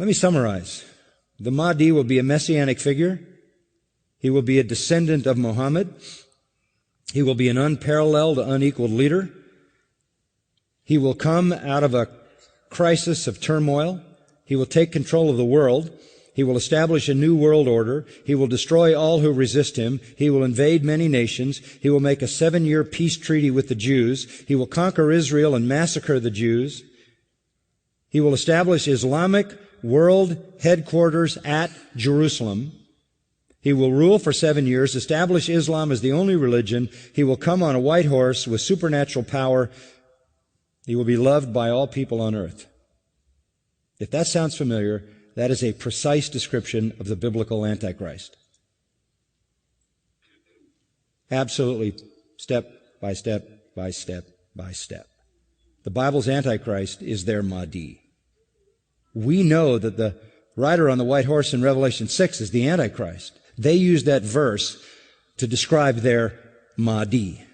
Let me summarize. The Mahdi will be a messianic figure. He will be a descendant of Muhammad. He will be an unparalleled, unequaled leader. He will come out of a crisis of turmoil. He will take control of the world. He will establish a new world order. He will destroy all who resist him. He will invade many nations. He will make a 7-year peace treaty with the Jews. He will conquer Israel and massacre the Jews. He will establish Islamic world headquarters at Jerusalem. He will rule for 7 years, establish Islam as the only religion. He will come on a white horse with supernatural power. He will be loved by all people on earth. If that sounds familiar, that is a precise description of the biblical Antichrist. Absolutely, step by step by step by step. The Bible's Antichrist is their Mahdi. We know that the rider on the white horse in Revelation 6 is the Antichrist. They use that verse to describe their Mahdi.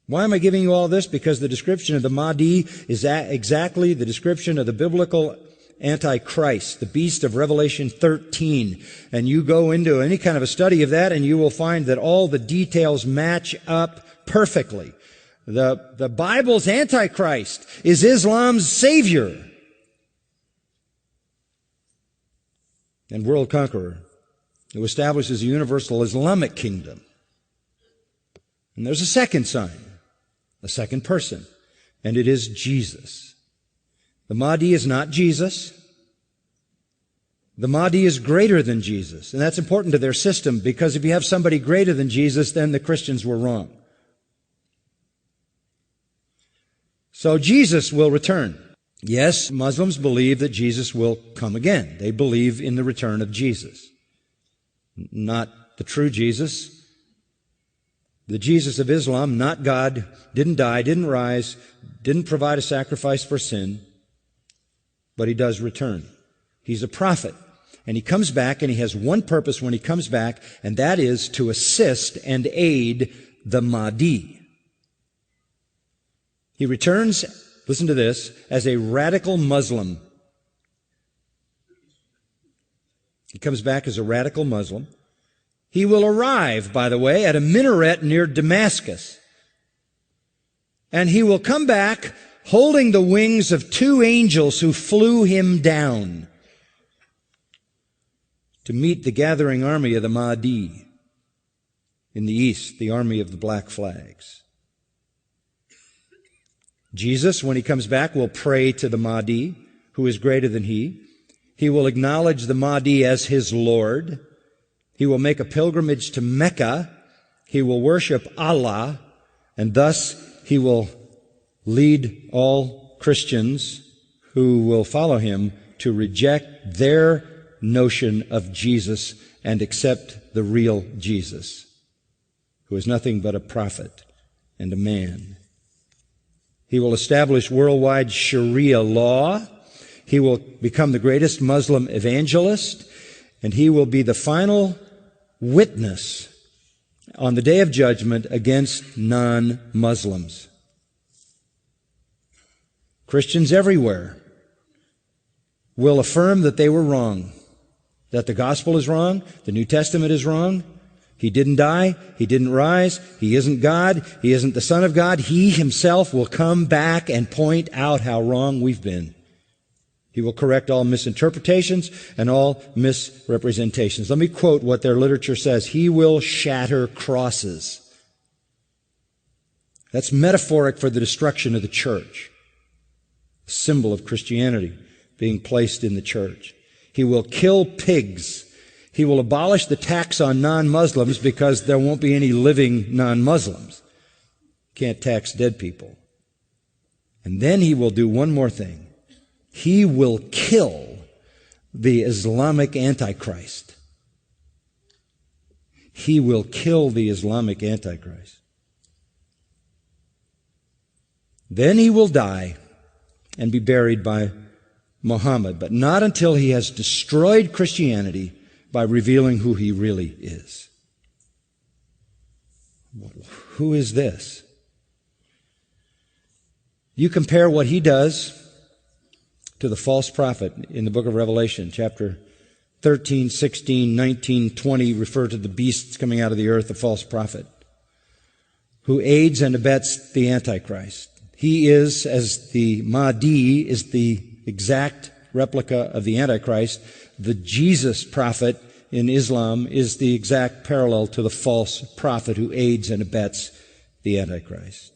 Why am I giving you all this? Because the description of the Mahdi is exactly the description of the biblical Antichrist, the beast of Revelation 13. And you go into any kind of a study of that and you will find that all the details match up perfectly. The Bible's Antichrist is Islam's savior and world conqueror who establishes a universal Islamic kingdom. And there's a second sign, a second person, and it is Jesus. The Mahdi is not Jesus. The Mahdi is greater than Jesus. And that's important to their system, because if you have somebody greater than Jesus, then the Christians were wrong. So Jesus will return. Yes, Muslims believe that Jesus will come again. They believe in the return of Jesus. Not the true Jesus. The Jesus of Islam, not God, didn't die, didn't rise, didn't provide a sacrifice for sin, but he does return. He's a prophet, and he comes back, and he has one purpose when he comes back, and that is to assist and aid the Mahdi. He returns, listen to this, as a radical Muslim. He comes back as a radical Muslim. He will arrive, by the way, at a minaret near Damascus. And he will come back holding the wings of 2 angels who flew him down to meet the gathering army of the Mahdi in the east, the army of the black flags. Jesus, when he comes back, will pray to the Mahdi, who is greater than he. He will acknowledge the Mahdi as his Lord. He will make a pilgrimage to Mecca. He will worship Allah, and thus he will lead all Christians who will follow him to reject their notion of Jesus and accept the real Jesus, who is nothing but a prophet and a man. He will establish worldwide Sharia law. He will become the greatest Muslim evangelist, and he will be the final witness on the day of judgment against non-Muslims. Christians everywhere will affirm that they were wrong, that the gospel is wrong, the New Testament is wrong. He didn't die. He didn't rise. He isn't God. He isn't the Son of God. He himself will come back and point out how wrong we've been. He will correct all misinterpretations and all misrepresentations. Let me quote what their literature says. He will shatter crosses. That's metaphoric for the destruction of the church, a symbol of Christianity being placed in the church. He will kill pigs. He will abolish the tax on non-Muslims because there won't be any living non-Muslims. Can't tax dead people. And then he will do one more thing. He will kill the Islamic Antichrist. He will kill the Islamic Antichrist. Then he will die and be buried by Muhammad, but not until he has destroyed Christianity by revealing who he really is. Who is this? You compare what he does to the false prophet in the book of Revelation, chapter 13, 16, 19, 20 refer to the beasts coming out of the earth, the false prophet, who aids and abets the Antichrist. He is, as the Mahdi is the exact replica of the Antichrist, the Jesus prophet in Islam is the exact parallel to the false prophet who aids and abets the Antichrist.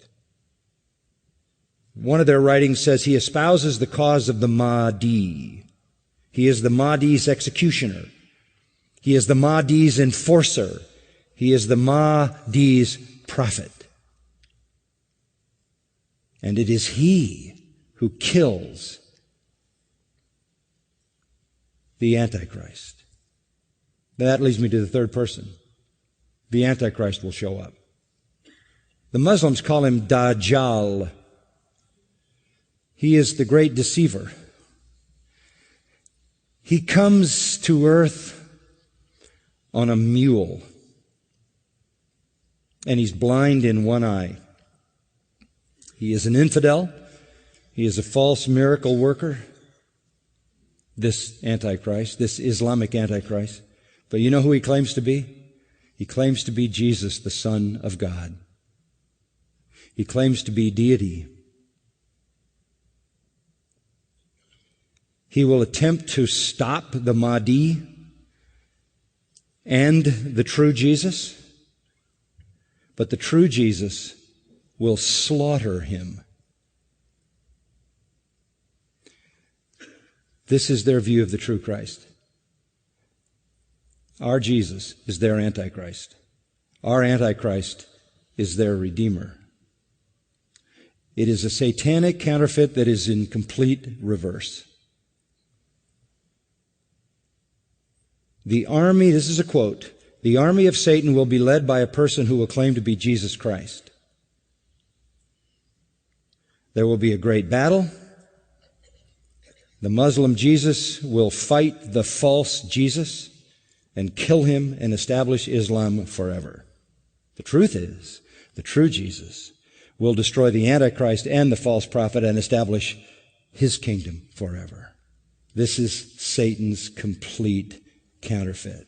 One of their writings says he espouses the cause of the Mahdi. He is the Mahdi's executioner. He is the Mahdi's enforcer. He is the Mahdi's prophet. And it is he who kills the Antichrist. That leads me to the third person. The Antichrist will show up. The Muslims call him Dajjal. He is the great deceiver. He comes to earth on a mule, and he's blind in one eye. He is an infidel. He is a false miracle worker, this Antichrist, this Islamic Antichrist. But you know who he claims to be? He claims to be Jesus, the Son of God. He claims to be deity. He will attempt to stop the Mahdi and the true Jesus, but the true Jesus will slaughter him. This is their view of the true Christ. Our Jesus is their Antichrist. Our Antichrist is their Redeemer. It is a satanic counterfeit that is in complete reverse. The army, this is a quote, the army of Satan will be led by a person who will claim to be Jesus Christ. There will be a great battle. The Muslim Jesus will fight the false Jesus and kill him and establish Islam forever. The truth is, the true Jesus will destroy the Antichrist and the false prophet and establish his kingdom forever. This is Satan's complete counterfeit.